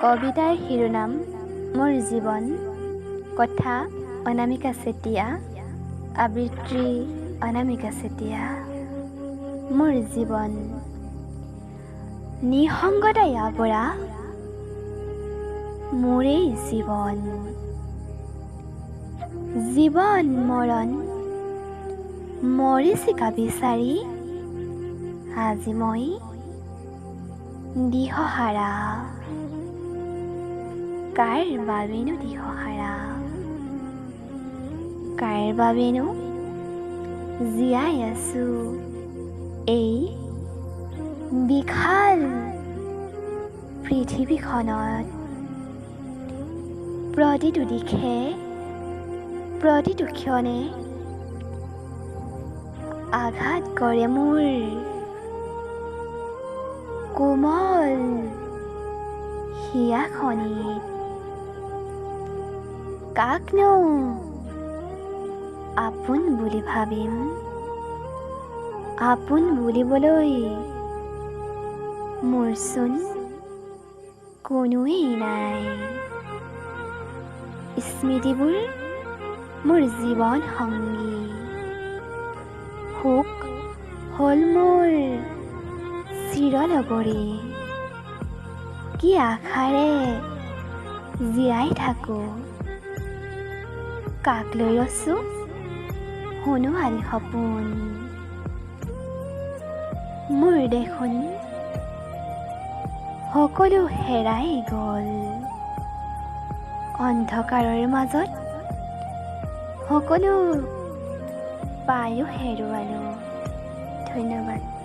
কবিতাৰ শিৰোনাম মোৰ জীৱন, কথা অনামিকা চেতিয়া, আবৃত্তি অনামিকা চেতিয়া। মোৰ জীৱন নিসংগতাই আৱৰা মোৰেই জীৱন, জীৱন মৰণ মৰিচিকা বিচাৰি আজি মই দিশহাৰা। কাৰ বাবেনো দিশহাৰা, কাৰ বাবেনো জীয়াই আছো এই বিশাল পৃথিৱীখনত। প্ৰতিটো দিশে প্ৰতিটো ক্ষণে আঘাত কৰে মোৰ কোমল হিয়াখনিত। কাকনো আপোন বুলি ভাবিম, আপোন বুলিবলৈ মোৰচোন কোনোৱেই নাই। স্মৃতিবোৰ মোৰ জীৱন সংগী, সুখ হ'ল মোৰ চিৰলগৰী। কি আশাৰে জীয়াই থাকোঁ, কাক লৈ ৰচো সোণোৱালী সপোন। মোৰ দেখোন সকলো হেৰাই গ'ল, অন্ধকাৰৰ মাজত সকলো পায়ো হেৰুৱালোঁ। ধন্যবাদ।